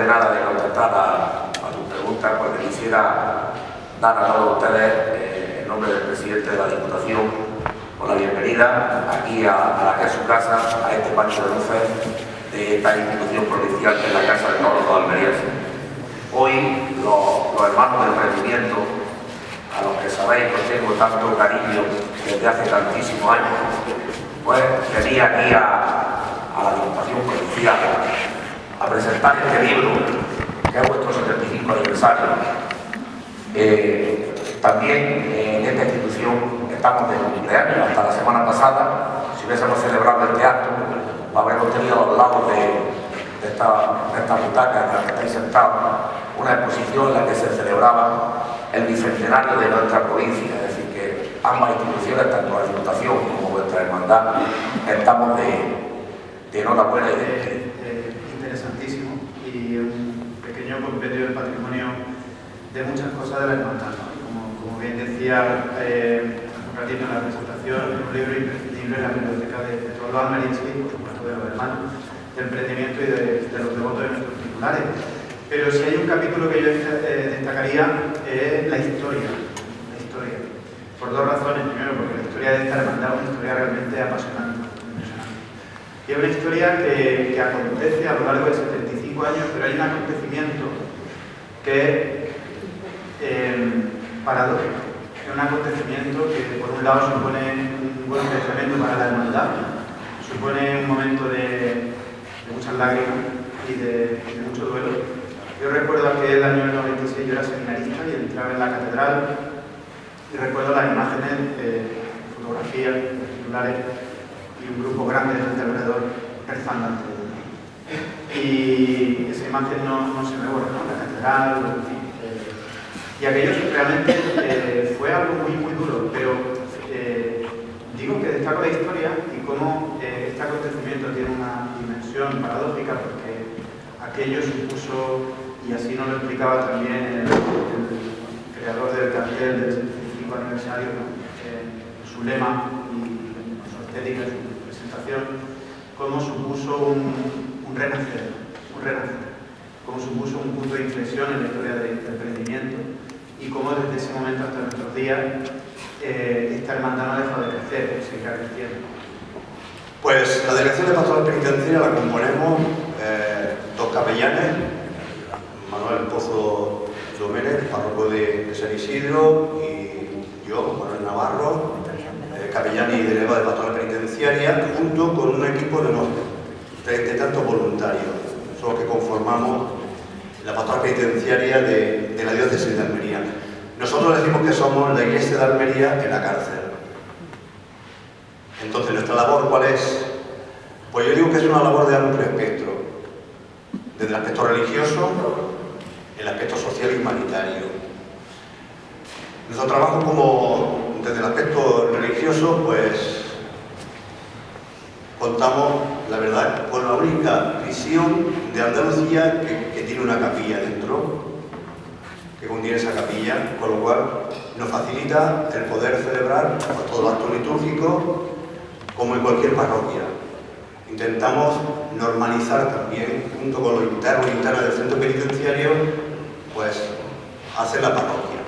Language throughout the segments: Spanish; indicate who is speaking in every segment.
Speaker 1: nada de contestar a tu pregunta, porque quisiera dar a todos ustedes, en nombre del presidente de la Diputación, por la bienvenida aquí a la que es su casa, a este patio de luces de esta institución provincial que es la Casa de todos los almerienses. Hoy los hermanos del emprendimiento, a los que sabéis que tengo tanto cariño desde hace tantísimos años, pues venía aquí a la Diputación Provincial a presentar este libro, que es vuestro 75 aniversario. También en esta institución estamos de cumpleaños. Hasta la semana pasada, si hubiésemos celebrado este acto, habremos tenido a los lados de esta butaca en la que estáis sentados una exposición en la que se celebraba el bicentenario de nuestra provincia. Es decir, que ambas instituciones, tanto la Diputación como vuestra hermandad, estamos de enhorabuena y de
Speaker 2: interesantísimo, y un pequeño compendio del patrimonio de muchas cosas de la hermandad, ¿no? Como bien decía un ratito en la presentación, un libro imprescindible en la biblioteca de todos los almerienses y por supuesto de los hermanos del emprendimiento y de los devotos de nuestros titulares. Pero si hay un capítulo que yo destacaría es la historia. Por dos razones. Primero, porque la historia de esta hermandad es una historia realmente apasionante, impresionante. Y es una historia que acontece a lo largo de 75 años, pero hay un acontecimiento que es paradójico. Es un acontecimiento que, por un lado, supone un golpe tremendo para la hermandad, supone un momento de muchas lágrimas y de mucho duelo. Yo recuerdo aquel año 96, yo era seminarista y entraba en la catedral y recuerdo las imágenes, fotografías, titulares y un grupo grande de gente alrededor rezando ante él. Y esa imagen no se me borra, ¿no? La catedral, en fin. Y aquello realmente fue algo muy duro, pero digo que destaco la historia y cómo este acontecimiento tiene una dimensión paradójica, porque aquello supuso, y así nos lo explicaba también el creador del cartel del 75 aniversario, su lema y su estética, su presentación, cómo supuso un renacer, cómo supuso un punto de inflexión en la historia del emprendimiento y cómo desde ese momento hasta nuestros días esta hermandad no ha dejado de crecer, sigue creciendo.
Speaker 3: Pues la Delegación de Pastoral Penitenciaria la componemos dos capellanes, Manuel Pozo Domínguez, párroco de San Isidro, y yo, Manuel Navarro, capellán y delegado de Pastoral Penitenciaria, junto con un equipo de unos 30 y tantos voluntarios. Son los que conformamos la Pastoral Penitenciaria de la diócesis de Almería. Nosotros decimos que somos la Iglesia de Almería en la cárcel. Entonces, ¿nuestra labor cuál es? Pues yo digo que es una labor de amplio espectro, desde el aspecto religioso, el aspecto social y humanitario. Nuestro trabajo desde el aspecto religioso, pues contamos, la verdad, con la única prisión de Andalucía que tiene una capilla dentro, que contiene esa capilla, con lo cual nos facilita el poder celebrar todos los actos litúrgicos como en cualquier parroquia. Intentamos normalizar también, junto con los internos y internas del centro penitenciario, pues hacer la parroquia,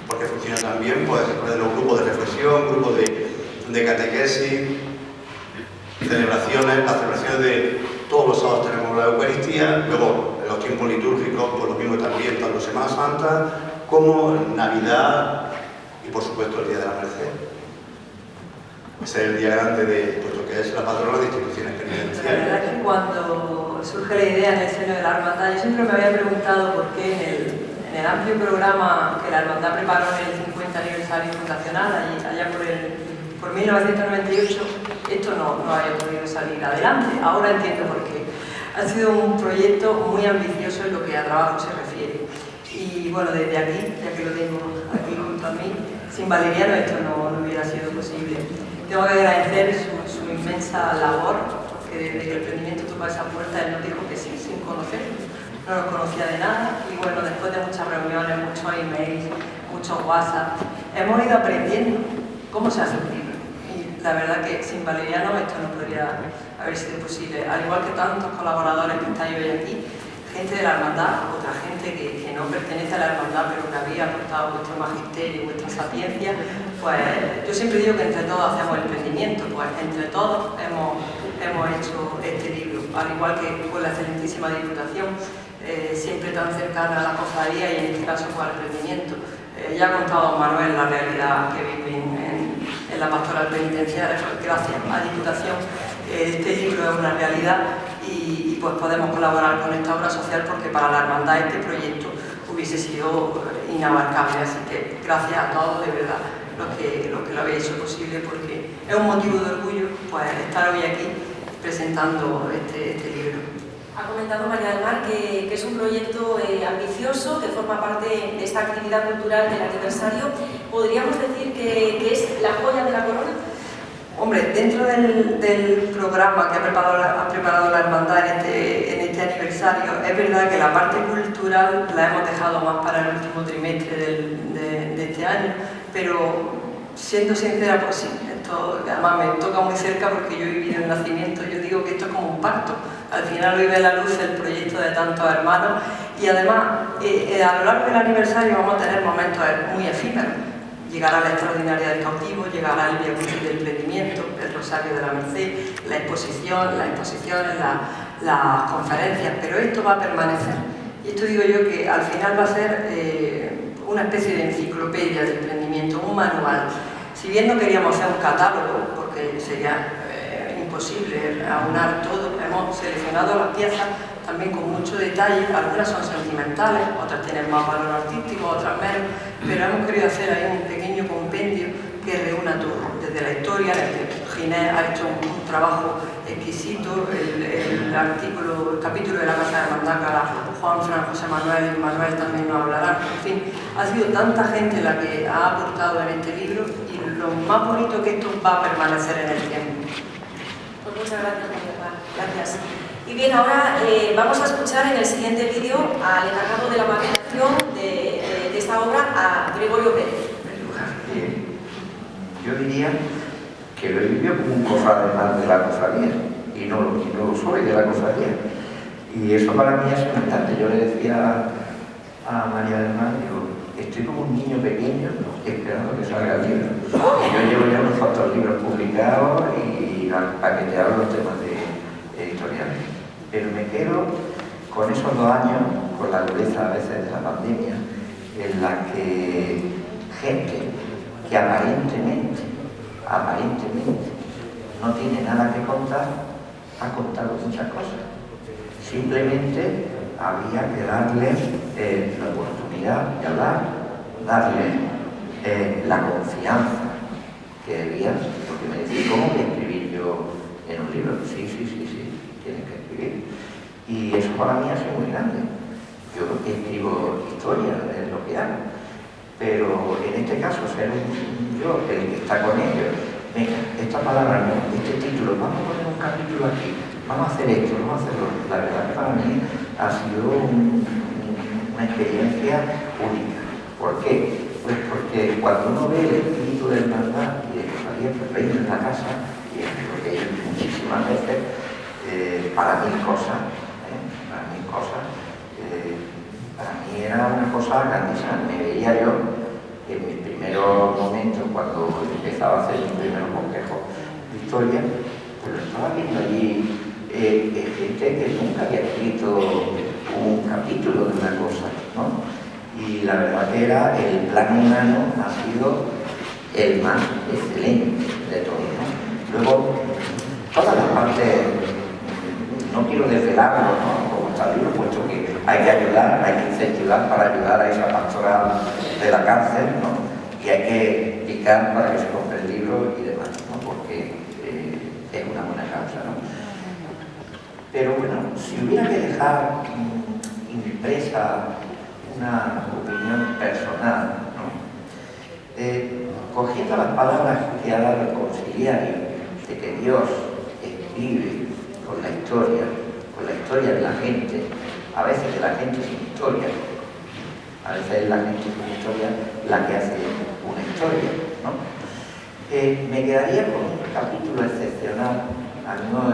Speaker 3: porque funciona también pues los grupos de reflexión, grupos de catequesis, celebraciones, las celebraciones de todos los sábados tenemos la Eucaristía, luego en los tiempos litúrgicos, pues lo mismo también, tanto Semana Santa como Navidad y por supuesto el Día de la Merced. Ese es el día grande de puesto que es la patrona de instituciones penitenciarias.
Speaker 4: La verdad es que cuando surge la idea en el seno de la hermandad, yo siempre me había preguntado por qué en el amplio programa que la hermandad preparó en el 50 aniversario fundacional, allá por 1998, esto no había podido salir adelante. Ahora entiendo por qué. Ha sido un proyecto muy ambicioso en lo que a trabajo se refiere. Y bueno, desde aquí, ya que lo tengo aquí junto a mí, sin Valeriano esto no hubiera sido posible. Tengo que agradecer su inmensa labor, porque desde que el emprendimiento tocó esa puerta, él nos dijo que sí, sin conocer, no nos conocía de nada, y bueno, después de muchas reuniones, muchos emails, muchos WhatsApp, hemos ido aprendiendo cómo se hace un libro. Y la verdad que sin Valeriano esto no podría haber sido posible, al igual que tantos colaboradores que estáis hoy aquí, gente de la hermandad, otra gente que no pertenece a la hermandad, pero que había aportado vuestro magisterio, vuestra sapiencia, pues yo siempre digo que entre todos hacemos el emprendimiento, pues entre todos hemos hecho este libro, al igual que con la excelentísima Diputación, siempre tan cercana a la cofradía y en este caso con el emprendimiento. Ya ha contado Manuel la realidad que viven en la pastoral penitenciaria, pues gracias a la Diputación este libro es una realidad y pues podemos colaborar con esta obra social porque para la hermandad este proyecto hubiese sido inabarcable, así que gracias a todos de verdad los que lo habéis hecho posible, porque es un motivo de orgullo pues estar hoy aquí presentando este libro.
Speaker 5: Ha comentado María del Mar que es un proyecto ambicioso, que forma parte de esta actividad cultural del aniversario. ¿Podríamos decir que es la joya de la corona?
Speaker 4: Hombre, dentro del programa que ha preparado la hermandad en este aniversario, es verdad que la parte cultural la hemos dejado más para el último trimestre de este año, pero siendo sincera, pues sí, esto además me toca muy cerca porque yo he vivido el nacimiento, yo digo que esto es como un pacto, al final hoy ve la luz el proyecto de tantos hermanos y además a lo largo del aniversario vamos a tener momentos muy efímeros. Llegará la extraordinaria del cautivo, llegará el Vía Crucis del emprendimiento, el Rosario de la Merced, la exposición, las exposiciones, las conferencias, pero esto va a permanecer. Y esto digo yo que al final va a ser una especie de enciclopedia del emprendimiento, un manual. Si bien no queríamos hacer un catálogo, porque sería imposible aunar todo, hemos seleccionado las piezas también con mucho detalle, algunas son sentimentales, otras tienen más valor artístico, otras menos, pero hemos querido hacer ahí un pequeño compendio que reúna todo, desde la historia, en el que Ginés ha hecho un trabajo exquisito, el capítulo de la Casa de Mandácara, Juan, Fran, José Manuel y Manuel también nos hablarán, en fin, ha sido tanta gente la que ha aportado en este libro y lo más bonito que esto va a permanecer en el tiempo.
Speaker 5: Pues muchas gracias, María. Gracias. Y bien, ahora vamos a escuchar en el siguiente vídeo al encargado de la maquetación de esta obra, a Gregorio Pérez.
Speaker 6: Yo diría que lo he vivido como un cofrade más de la cofradía y no lo soy de la cofradía. Y eso para mí es importante. Yo le decía a María del Mar, digo, estoy como un niño pequeño esperando que salga el libro. Y yo llevo ya unos cuantos libros publicados y paqueteados los temas de editoriales. Pero me quedo con esos 2 años, con la dureza a veces de la pandemia, en la que gente que aparentemente no tiene nada que contar, ha contado muchas cosas. Simplemente había que darles la oportunidad de hablar, darles la confianza que debían, porque me decían, ¿cómo voy a escribir yo en un libro? Sí, tienen que escribir. Y eso para mí ha sido muy grande. Yo escribo historia, es lo que hago. Pero en este caso, ser yo el que está con ellos, venga, esta palabra no, este título, vamos a poner un capítulo aquí, vamos a hacer esto, vamos a hacerlo. La verdad que para mí ha sido una experiencia única. ¿Por qué? Pues porque cuando uno ve el espíritu de hermandad y de cofradía, pues veis en la casa, y es lo que hay muchísimas veces, para mí cosas, para mí era una cosa grandísima. Me veía yo en mis primeros momentos, cuando empezaba a hacer mis primeros bosquejos de historia, pues lo estaba viendo allí gente que nunca había escrito un capítulo de una cosa, ¿no? Y la verdad que era el plano humano ha sido el más excelente de todos, ¿no? Luego, todas las partes, no quiero desvelarlo, ¿no? Como está el libro, puesto que hay que ayudar, hay que incentivar para ayudar a esa pastoral de la cárcel, ¿no? Y hay que picar para que se compre el libro y demás, ¿no? Porque es una buena causa, ¿no? Pero bueno, si hubiera que dejar impresa una opinión personal, ¿no? Cogiendo las palabras que ha dado el conciliario de que Dios escribe con la historia de la gente, a veces de la gente sin historia, a veces es la gente sin historia la que hace una historia, ¿no? Me quedaría con un capítulo excepcional, al no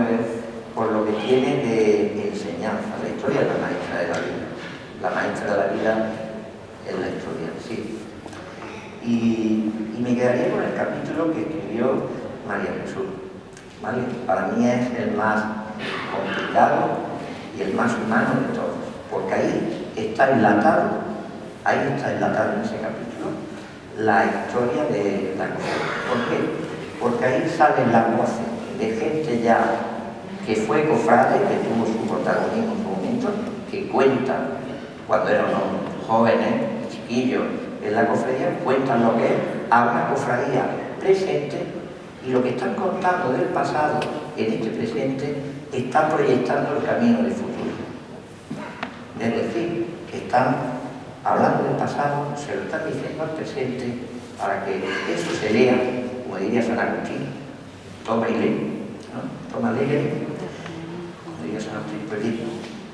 Speaker 6: por lo que tiene de enseñanza. La historia es la maestra de la vida. La maestra de la vida es la historia, sí. Y me quedaría con el capítulo que escribió María Jesús, ¿vale? Para mí es el más complicado y el más humano de todos, porque ahí está enlatado en ese capítulo la historia de la cofradía. ¿Por qué? Porque ahí salen las voces de gente ya que fue cofrade, que tuvo su protagonismo en su momento, que cuentan cuando eran jóvenes, chiquillos en la cofradía, cuentan lo que es a una cofradía presente, y lo que están contando del pasado en este presente está proyectando el camino del futuro. Es decir, que están hablando del pasado, se lo están diciendo al presente para que eso se lea, como diría San Agustín, toma y lee, ¿no? Toma, lee, como diría San Agustín, pues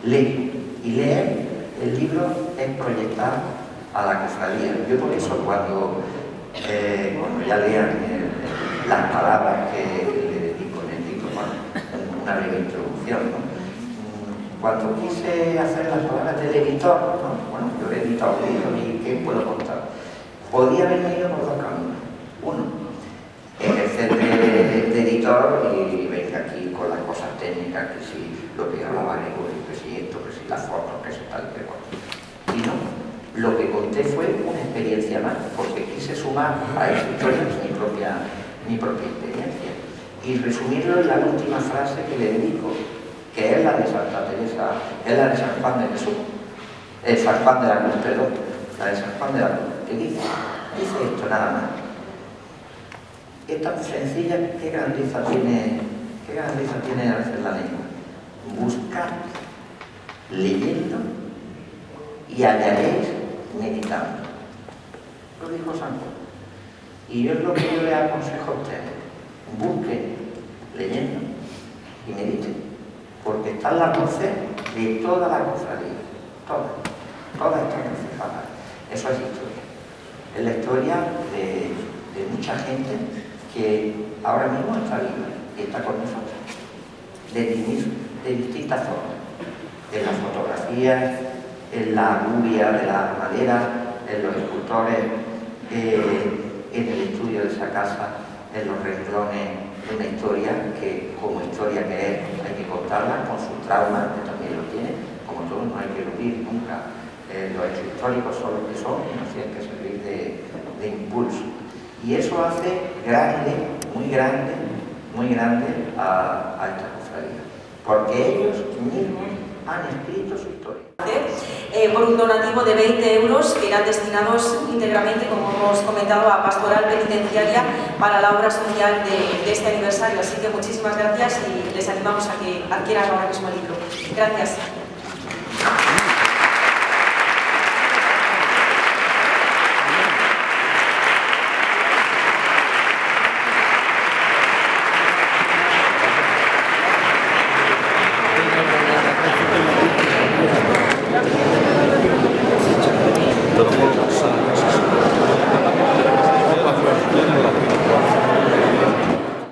Speaker 6: lee. Y leer el libro es proyectar a la cofradía. Yo por eso cuando ya lean las palabras que le dedico en el libro, una breve introducción, ¿no? Cuando quise hacer las palabras del editor, ¿no? Bueno, yo he editado un libro y ¿qué puedo contar? Podía haberme ido por dos caminos. Uno, ejercer de editor y venir aquí con las cosas técnicas, que si lo que hablaba Gregorio, que si esto, que si las fotos, que si tal, que cual. Y no, lo que conté fue una experiencia más, porque quise sumar a esa historia mi propia experiencia y resumirlo en la última frase que le dedico, que es la de Santa Teresa, es la de San Juan de Jesús, San Juan de la Cruz, perdón, la de San Juan de la Cruz, que dice esto nada más. Es tan sencilla, qué grandeza tiene a veces la lengua. Buscad leyendo y hallaréis meditando. Lo dijo San Juan. Y yo es lo que yo le aconsejo a ustedes. Busquen leyendo y mediten, porque están las voces de toda la cofradía, todas están reflejadas. Eso es historia. Es la historia de mucha gente que ahora mismo está viva y está con nosotros, de distintas formas, en las fotografías, en la gubia de la madera, en los escultores, en el estudio de esa casa, en los renglones de una historia que, como historia que es, hay que contarla con sus traumas, que también lo tiene, como todos, no hay que eludir nunca. Los hechos históricos son lo que son y nos tienen que servir de impulso. Y eso hace grande, muy grande a esta cofradía, porque ellos mismos han escrito su historia.
Speaker 5: Por un donativo de 20 euros que irán destinados íntegramente, como hemos comentado, a Pastoral Penitenciaria para la obra social de este aniversario. Así que muchísimas gracias y les animamos a que adquieran ahora mismo el libro. Gracias.